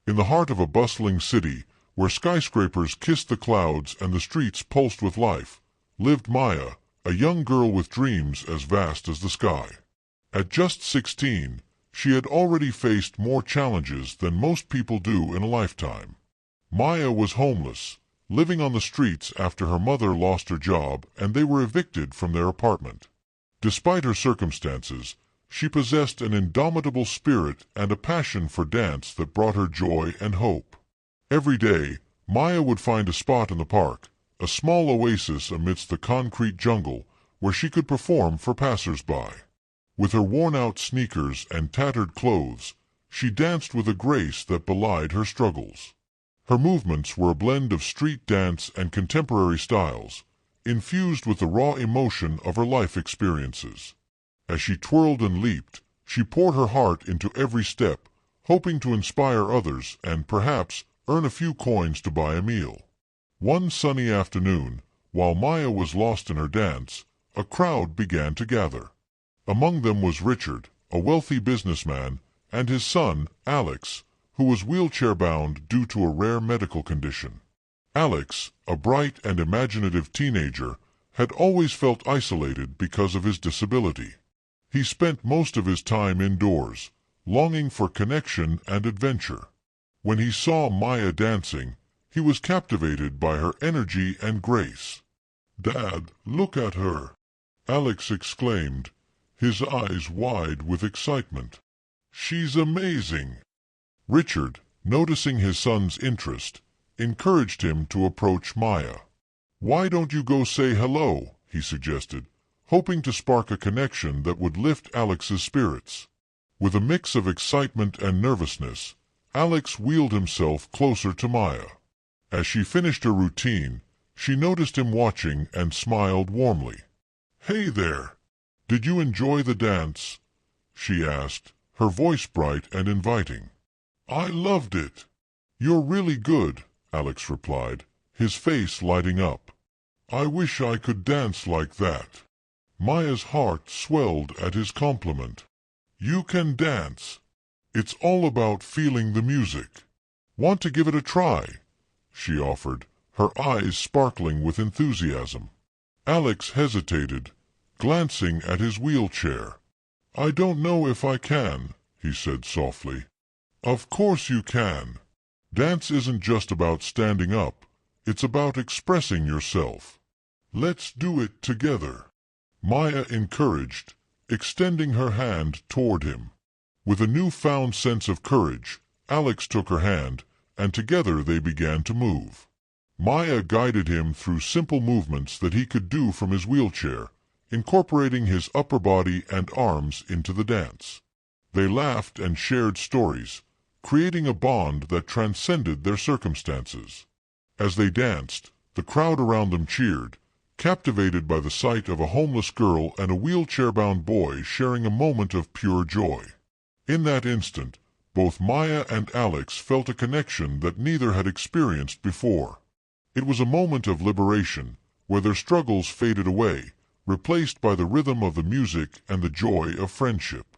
In the heart of a bustling city, where skyscrapers kissed the clouds and the streets pulsed with life, lived Maya, a young girl with dreams as vast as the sky. At just 16, she had already faced more challenges than most people do in a lifetime. Maya was homeless, living on the streets after her mother lost her job and they were evicted from their apartment. Despite her circumstances, she possessed an indomitable spirit and a passion for dance that brought her joy and hope. Every day, Maya would find a spot in the park, a small oasis amidst the concrete jungle, where she could perform for passers-by. With her worn-out sneakers and tattered clothes, she danced with a grace that belied her struggles. Her movements were a blend of street dance and contemporary styles, infused with the raw emotion of her life experiences. As she twirled and leaped, she poured her heart into every step, hoping to inspire others and, perhaps, earn a few coins to buy a meal. One sunny afternoon, while Maya was lost in her dance, a crowd began to gather. Among them was Richard, a wealthy businessman, and his son, Alex, who was wheelchair-bound due to a rare medical condition. Alex, a bright and imaginative teenager, had always felt isolated because of his disability. He spent most of his time indoors, longing for connection and adventure. When he saw Maya dancing, he was captivated by her energy and grace. "Dad, look at her!" Alex exclaimed, his eyes wide with excitement. "She's amazing!" Richard, noticing his son's interest, encouraged him to approach Maya. "Why don't you go say hello?" he suggested, hoping to spark a connection that would lift Alex's spirits. With a mix of excitement and nervousness, Alex wheeled himself closer to Maya. As she finished her routine, she noticed him watching and smiled warmly. "Hey there! Did you enjoy the dance?" she asked, her voice bright and inviting. "I loved it." "You're really good," Alex replied, his face lighting up. "I wish I could dance like that." Maya's heart swelled at his compliment. "You can dance. It's all about feeling the music. Want to give it a try?" she offered, her eyes sparkling with enthusiasm. Alex hesitated, glancing at his wheelchair. "I don't know if I can," he said softly. "Of course you can. Dance isn't just about standing up, it's about expressing yourself. Let's do it together." Maya encouraged, extending her hand toward him. With a newfound sense of courage, Alex took her hand, and together they began to move. Maya guided him through simple movements that he could do from his wheelchair, incorporating his upper body and arms into the dance. They laughed and shared stories, creating a bond that transcended their circumstances. As they danced, the crowd around them cheered, captivated by the sight of a homeless girl and a wheelchair-bound boy sharing a moment of pure joy. In that instant, both Maya and Alex felt a connection that neither had experienced before. It was a moment of liberation, where their struggles faded away, replaced by the rhythm of the music and the joy of friendship.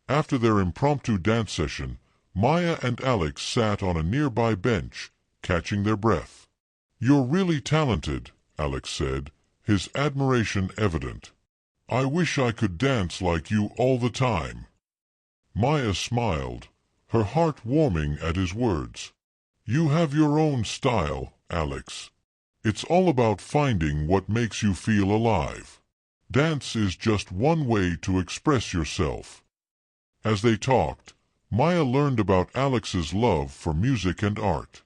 After their impromptu dance session, Maya and Alex sat on a nearby bench, catching their breath. "You're really talented," Alex said, his admiration evident. "I wish I could dance like you all the time." Maya smiled, her heart warming at his words. "You have your own style, Alex. It's all about finding what makes you feel alive. Dance is just one way to express yourself." As they talked, Maya learned about Alex's love for music and art.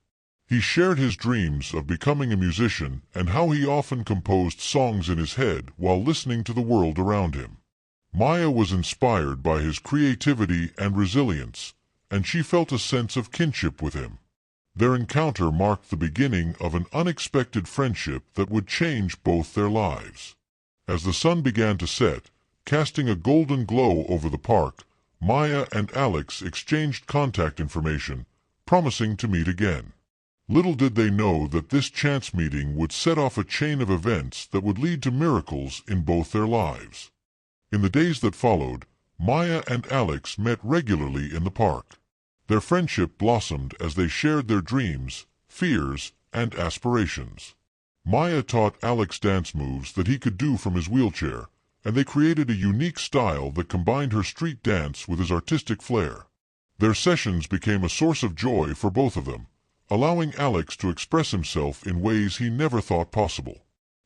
He shared his dreams of becoming a musician and how he often composed songs in his head while listening to the world around him. Maya was inspired by his creativity and resilience, and she felt a sense of kinship with him. Their encounter marked the beginning of an unexpected friendship that would change both their lives. As the sun began to set, casting a golden glow over the park, Maya and Alex exchanged contact information, promising to meet again. Little did they know that this chance meeting would set off a chain of events that would lead to miracles in both their lives. In the days that followed, Maya and Alex met regularly in the park. Their friendship blossomed as they shared their dreams, fears, and aspirations. Maya taught Alex dance moves that he could do from his wheelchair, and they created a unique style that combined her street dance with his artistic flair. Their sessions became a source of joy for both of them, allowing Alex to express himself in ways he never thought possible.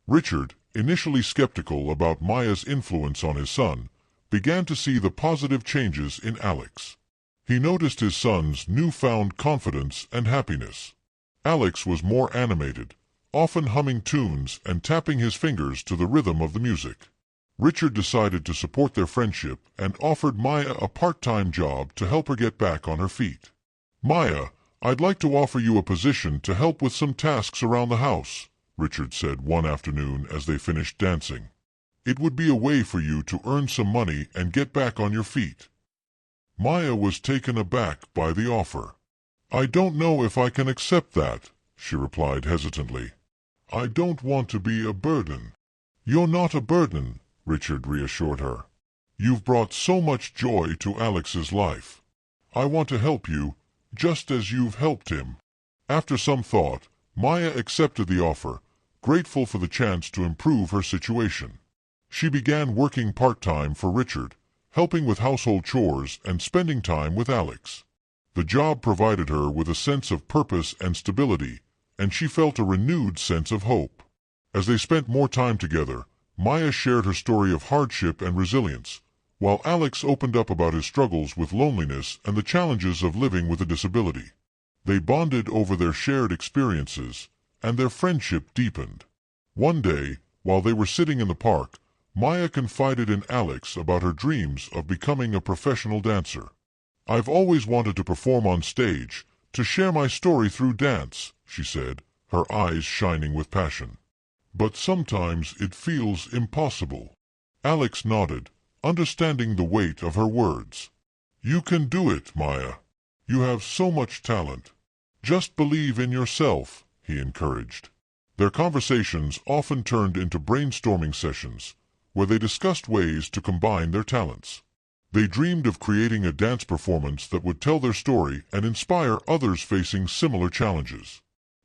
Richard, initially skeptical about Maya's influence on his son, began to see the positive changes in Alex. He noticed his son's newfound confidence and happiness. Alex was more animated, often humming tunes and tapping his fingers to the rhythm of the music. Richard decided to support their friendship and offered Maya a part-time job to help her get back on her feet. "Maya, I'd like to offer you a position to help with some tasks around the house," Richard said one afternoon as they finished dancing. "It would be a way for you to earn some money and get back on your feet." Maya was taken aback by the offer. "I don't know if I can accept that," she replied hesitantly. "I don't want to be a burden." "You're not a burden," Richard reassured her. "You've brought so much joy to Alex's life. I want to help you, just as you've helped him." After some thought, Maya accepted the offer, grateful for the chance to improve her situation. She began working part-time for Richard, helping with household chores and spending time with Alex. The job provided her with a sense of purpose and stability, and she felt a renewed sense of hope. As they spent more time together, Maya shared her story of hardship and resilience, while Alex opened up about his struggles with loneliness and the challenges of living with a disability. They bonded over their shared experiences, and their friendship deepened. One day, while they were sitting in the park, Maya confided in Alex about her dreams of becoming a professional dancer. "I've always wanted to perform on stage, to share my story through dance," she said, her eyes shining with passion. "But sometimes it feels impossible." Alex nodded, understanding the weight of her words. "You can do it, Maya. You have so much talent. Just believe in yourself," he encouraged. Their conversations often turned into brainstorming sessions, where they discussed ways to combine their talents. They dreamed of creating a dance performance that would tell their story and inspire others facing similar challenges.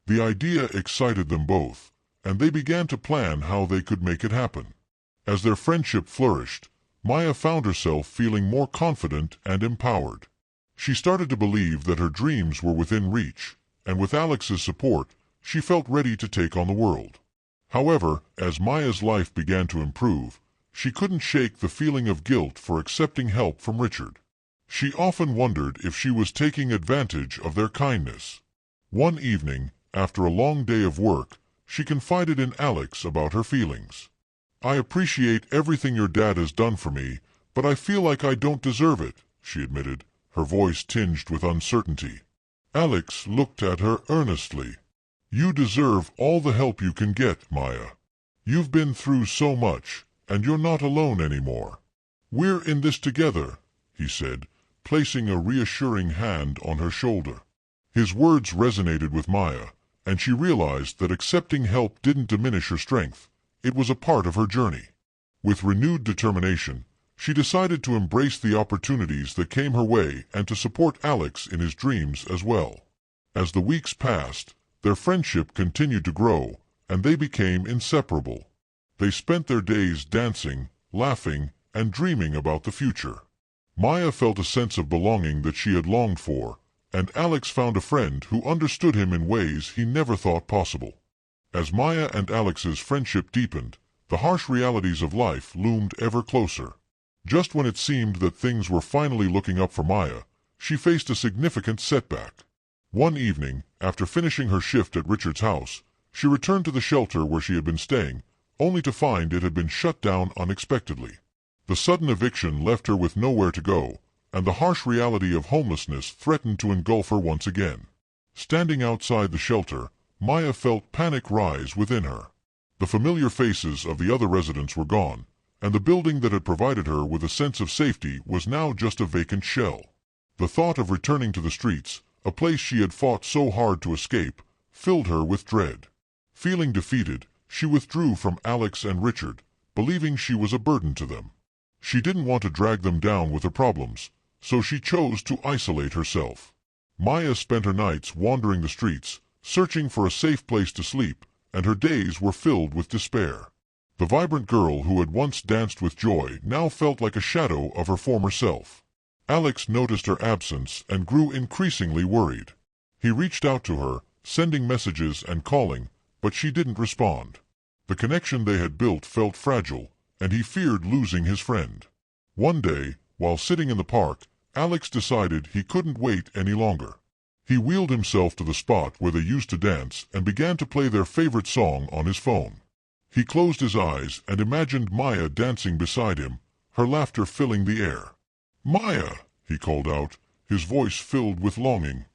The idea excited them both, and they began to plan how they could make it happen. As their friendship flourished, Maya found herself feeling more confident and empowered. She started to believe that her dreams were within reach, and with Alex's support, she felt ready to take on the world. However, as Maya's life began to improve, she couldn't shake the feeling of guilt for accepting help from Richard. She often wondered if she was taking advantage of their kindness. One evening, after a long day of work, she confided in Alex about her feelings. "I appreciate everything your dad has done for me, but I feel like I don't deserve it," she admitted, her voice tinged with uncertainty. Alex looked at her earnestly. "You deserve all the help you can get, Maya. You've been through so much, and you're not alone anymore. We're in this together," he said, placing a reassuring hand on her shoulder. His words resonated with Maya, and she realized that accepting help didn't diminish her strength. It was a part of her journey. With renewed determination, she decided to embrace the opportunities that came her way and to support Alex in his dreams as well. As the weeks passed, their friendship continued to grow, and they became inseparable. They spent their days dancing, laughing, and dreaming about the future. Maya felt a sense of belonging that she had longed for, and Alex found a friend who understood him in ways he never thought possible. As Maya and Alex's friendship deepened, the harsh realities of life loomed ever closer. Just when it seemed that things were finally looking up for Maya, she faced a significant setback. One evening, after finishing her shift at Richard's house, she returned to the shelter where she had been staying, only to find it had been shut down unexpectedly. The sudden eviction left her with nowhere to go, and the harsh reality of homelessness threatened to engulf her once again. Standing outside the shelter, Maya felt panic rise within her. The familiar faces of the other residents were gone, and the building that had provided her with a sense of safety was now just a vacant shell. The thought of returning to the streets, a place she had fought so hard to escape, filled her with dread. Feeling defeated, she withdrew from Alex and Richard, believing she was a burden to them. She didn't want to drag them down with her problems, so she chose to isolate herself. Maya spent her nights wandering the streets, searching for a safe place to sleep, and her days were filled with despair. The vibrant girl who had once danced with joy now felt like a shadow of her former self. Alex noticed her absence and grew increasingly worried. He reached out to her, sending messages and calling, but she didn't respond. The connection they had built felt fragile, and he feared losing his friend. One day, while sitting in the park, Alex decided he couldn't wait any longer. He wheeled himself to the spot where they used to dance and began to play their favorite song on his phone. He closed his eyes and imagined Maya dancing beside him, her laughter filling the air. "Maya," he called out, his voice filled with longing.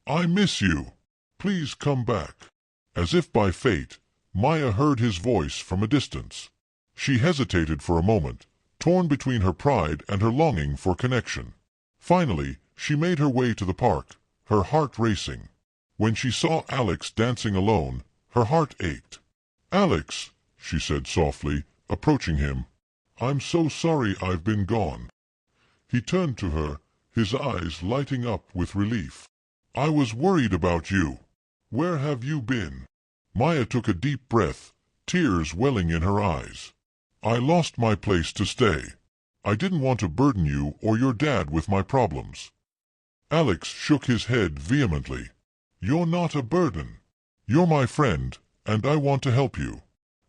"I miss you. Please come back." As if by fate, Maya heard his voice from a distance. She hesitated for a moment, torn between her pride and her longing for connection. Finally, she made her way to the park, her heart racing. When she saw Alex dancing alone, her heart ached. "Alex," she said softly, approaching him, "I'm so sorry I've been gone." He turned to her, his eyes lighting up with relief. "I was worried about you. Where have you been?" Maya took a deep breath, tears welling in her eyes. "I lost my place to stay. I didn't want to burden you or your dad with my problems." Alex shook his head vehemently. "You're not a burden. You're my friend, and I want to help you.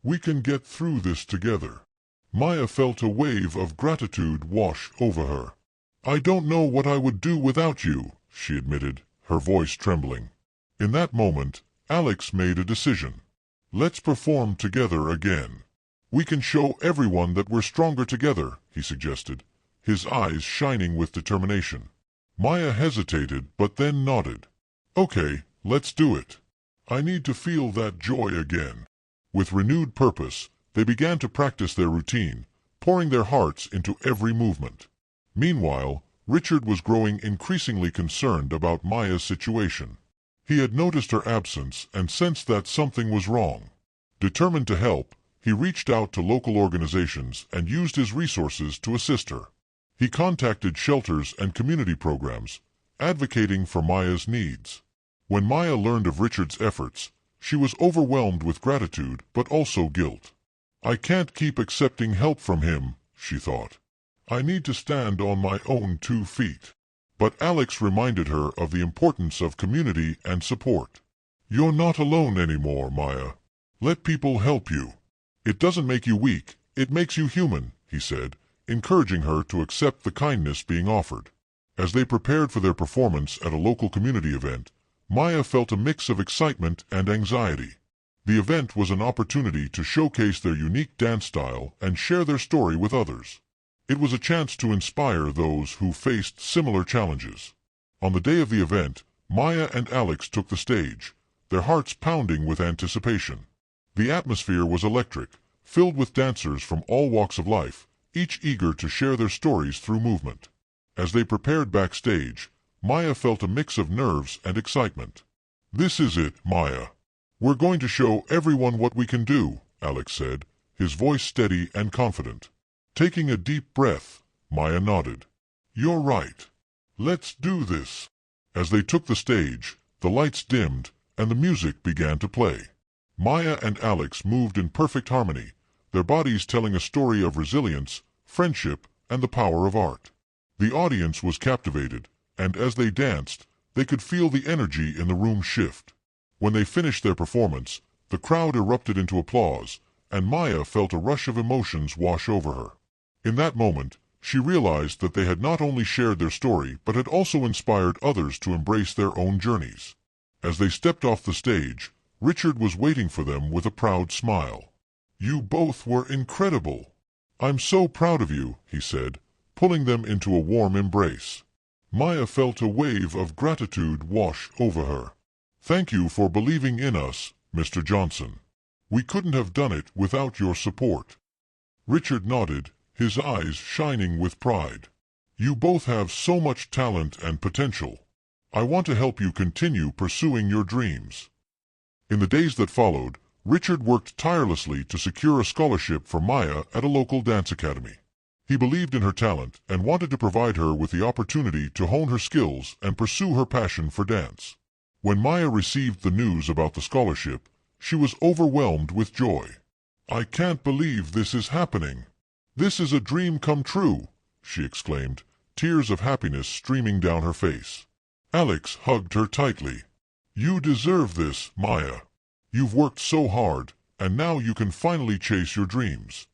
We can get through this together." Maya felt a wave of gratitude wash over her. "I don't know what I would do without you," she admitted, her voice trembling. In that moment, Alex made a decision. "Let's perform together again. We can show everyone that we're stronger together," he suggested, his eyes shining with determination. Maya hesitated but then nodded. "Okay, let's do it. I need to feel that joy again." With renewed purpose, they began to practice their routine, pouring their hearts into every movement. Meanwhile, Richard was growing increasingly concerned about Maya's situation. He had noticed her absence and sensed that something was wrong. Determined to help, he reached out to local organizations and used his resources to assist her. He contacted shelters and community programs, advocating for Maya's needs. When Maya learned of Richard's efforts, she was overwhelmed with gratitude but also guilt. "I can't keep accepting help from him," she thought. "I need to stand on my own 2 feet. But Alex reminded her of the importance of community and support. "You're not alone anymore, Maya. Let people help you. It doesn't make you weak, it makes you human," he said, encouraging her to accept the kindness being offered. As they prepared for their performance at a local community event, Maya felt a mix of excitement and anxiety. The event was an opportunity to showcase their unique dance style and share their story with others. It was a chance to inspire those who faced similar challenges. On the day of the event, Maya and Alex took the stage, their hearts pounding with anticipation. The atmosphere was electric, filled with dancers from all walks of life, each eager to share their stories through movement. As they prepared backstage, Maya felt a mix of nerves and excitement. "This is it, Maya. We're going to show everyone what we can do," Alex said, his voice steady and confident. Taking a deep breath, Maya nodded. "You're right. Let's do this." As they took the stage, the lights dimmed and the music began to play. Maya and Alex moved in perfect harmony, their bodies telling a story of resilience, friendship, and the power of art. The audience was captivated, and as they danced, they could feel the energy in the room shift. When they finished their performance, the crowd erupted into applause, and Maya felt a rush of emotions wash over her. In that moment, she realized that they had not only shared their story but had also inspired others to embrace their own journeys. As they stepped off the stage, Richard was waiting for them with a proud smile. "You both were incredible. I'm so proud of you," he said, pulling them into a warm embrace. Maya felt a wave of gratitude wash over her. "Thank you for believing in us, Mr. Johnson. We couldn't have done it without your support." Richard nodded, his eyes shining with pride. "You both have so much talent and potential. I want to help you continue pursuing your dreams." In the days that followed, Richard worked tirelessly to secure a scholarship for Maya at a local dance academy. He believed in her talent and wanted to provide her with the opportunity to hone her skills and pursue her passion for dance. When Maya received the news about the scholarship, she was overwhelmed with joy. "I can't believe this is happening. This is a dream come true," she exclaimed, tears of happiness streaming down her face. Alex hugged her tightly. "You deserve this, Maya. You've worked so hard, and now you can finally chase your dreams."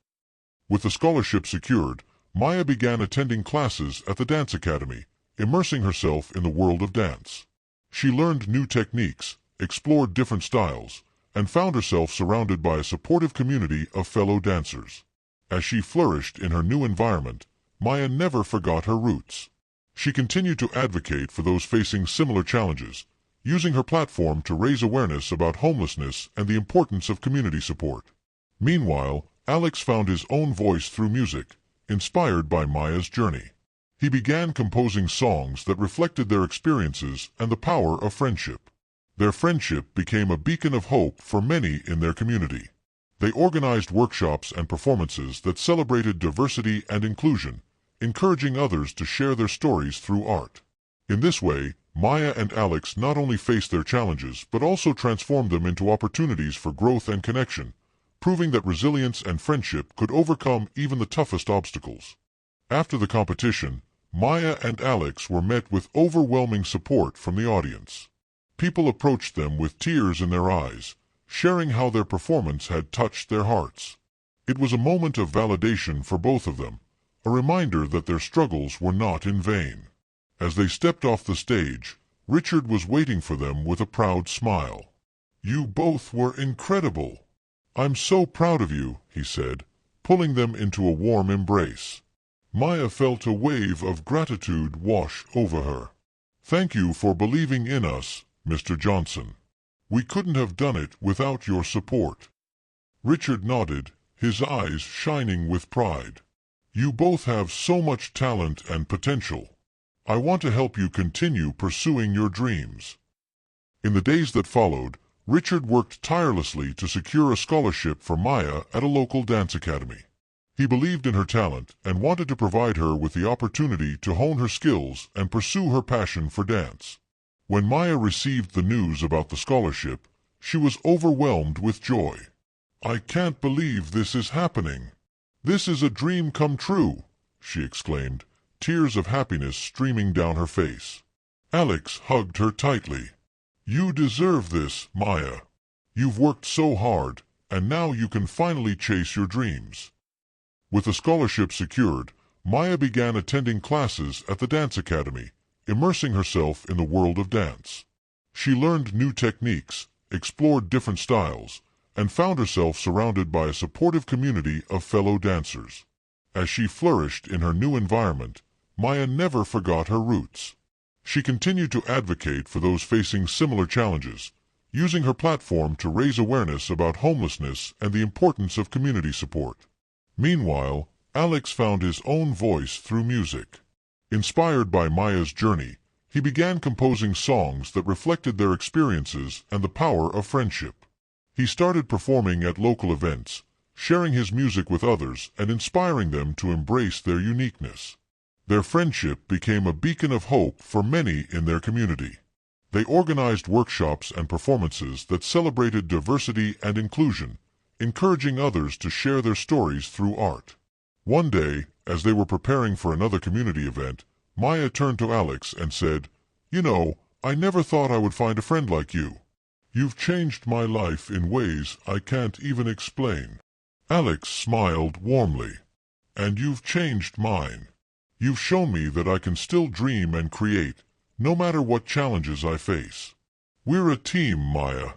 With the scholarship secured, Maya began attending classes at the dance academy, immersing herself in the world of dance. She learned new techniques, explored different styles, and found herself surrounded by a supportive community of fellow dancers. As she flourished in her new environment, Maya never forgot her roots. She continued to advocate for those facing similar challenges, using her platform to raise awareness about homelessness and the importance of community support. Meanwhile, Alex found his own voice through music, inspired by Maya's journey. He began composing songs that reflected their experiences and the power of friendship. Their friendship became a beacon of hope for many in their community. They organized workshops and performances that celebrated diversity and inclusion, encouraging others to share their stories through art. In this way, Maya and Alex not only faced their challenges but also transformed them into opportunities for growth and connection, proving that resilience and friendship could overcome even the toughest obstacles. After the competition, Maya and Alex were met with overwhelming support from the audience. People approached them with tears in their eyes, sharing how their performance had touched their hearts. It was a moment of validation for both of them, a reminder that their struggles were not in vain. As they stepped off the stage, Richard was waiting for them with a proud smile. "You both were incredible. I'm so proud of you," he said, pulling them into a warm embrace. Maya felt a wave of gratitude wash over her. "Thank you for believing in us, Mr. Johnson. We couldn't have done it without your support." Richard nodded, his eyes shining with pride. "You both have so much talent and potential. I want to help you continue pursuing your dreams." In the days that followed, Richard worked tirelessly to secure a scholarship for Maya at a local dance academy. He believed in her talent and wanted to provide her with the opportunity to hone her skills and pursue her passion for dance. When Maya received the news about the scholarship, she was overwhelmed with joy. "I can't believe this is happening. This is a dream come true," she exclaimed, tears of happiness streaming down her face. Alex hugged her tightly. "You deserve this, Maya. You've worked so hard, and now you can finally chase your dreams." With the scholarship secured, Maya began attending classes at the dance academy, immersing herself in the world of dance. She learned new techniques, explored different styles, and found herself surrounded by a supportive community of fellow dancers. As she flourished in her new environment, Maya never forgot her roots. She continued to advocate for those facing similar challenges, using her platform to raise awareness about homelessness and the importance of community support. Meanwhile, Alex found his own voice through music. Inspired by Maya's journey, he began composing songs that reflected their experiences and the power of friendship. He started performing at local events, sharing his music with others and inspiring them to embrace their uniqueness. Their friendship became a beacon of hope for many in their community. They organized workshops and performances that celebrated diversity and inclusion, encouraging others to share their stories through art. One day, as they were preparing for another community event, Maya turned to Alex and said, "You know, I never thought I would find a friend like you. You've changed my life in ways I can't even explain." Alex smiled warmly. "And you've changed mine. You've shown me that I can still dream and create, no matter what challenges I face. We're a team, Maya."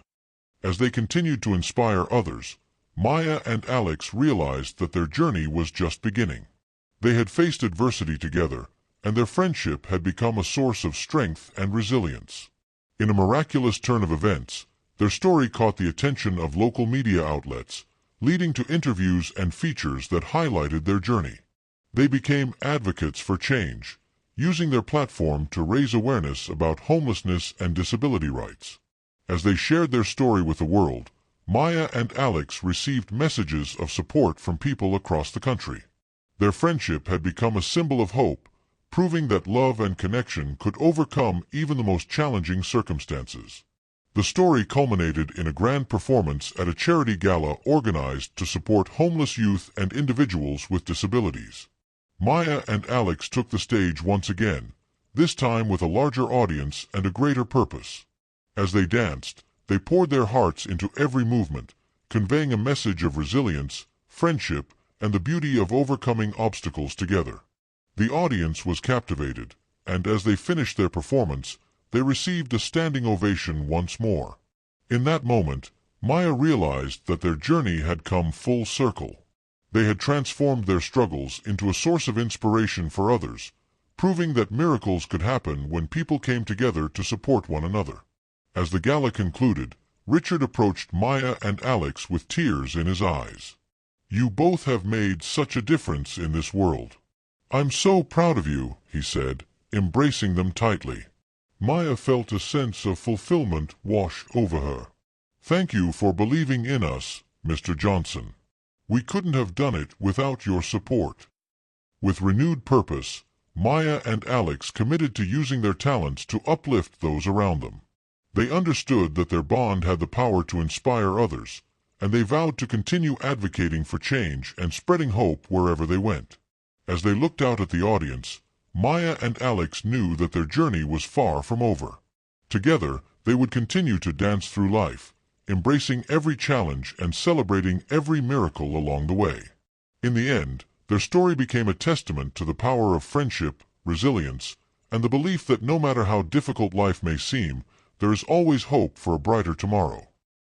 As they continued to inspire others, Maya and Alex realized that their journey was just beginning. They had faced adversity together, and their friendship had become a source of strength and resilience. In a miraculous turn of events, their story caught the attention of local media outlets, leading to interviews and features that highlighted their journey. They became advocates for change, using their platform to raise awareness about homelessness and disability rights. As they shared their story with the world, Maya and Alex received messages of support from people across the country. Their friendship had become a symbol of hope, proving that love and connection could overcome even the most challenging circumstances. The story culminated in a grand performance at a charity gala organized to support homeless youth and individuals with disabilities. Maya and Alex took the stage once again, this time with a larger audience and a greater purpose. As they danced, they poured their hearts into every movement, conveying a message of resilience, friendship, and the beauty of overcoming obstacles together. The audience was captivated, and as they finished their performance, they received a standing ovation once more. In that moment, Maya realized that their journey had come full circle. They had transformed their struggles into a source of inspiration for others, proving that miracles could happen when people came together to support one another. As the gala concluded, Richard approached Maya and Alex with tears in his eyes. "You both have made such a difference in this world. I'm so proud of you," he said, embracing them tightly. Maya felt a sense of fulfillment wash over her. "Thank you for believing in us, Mr. Johnson. We couldn't have done it without your support." With renewed purpose, Maya and Alex committed to using their talents to uplift those around them. They understood that their bond had the power to inspire others, and they vowed to continue advocating for change and spreading hope wherever they went. As they looked out at the audience, Maya and Alex knew that their journey was far from over. Together, they would continue to dance through life, embracing every challenge and celebrating every miracle along the way. In the end, their story became a testament to the power of friendship, resilience, and the belief that no matter how difficult life may seem, there is always hope for a brighter tomorrow.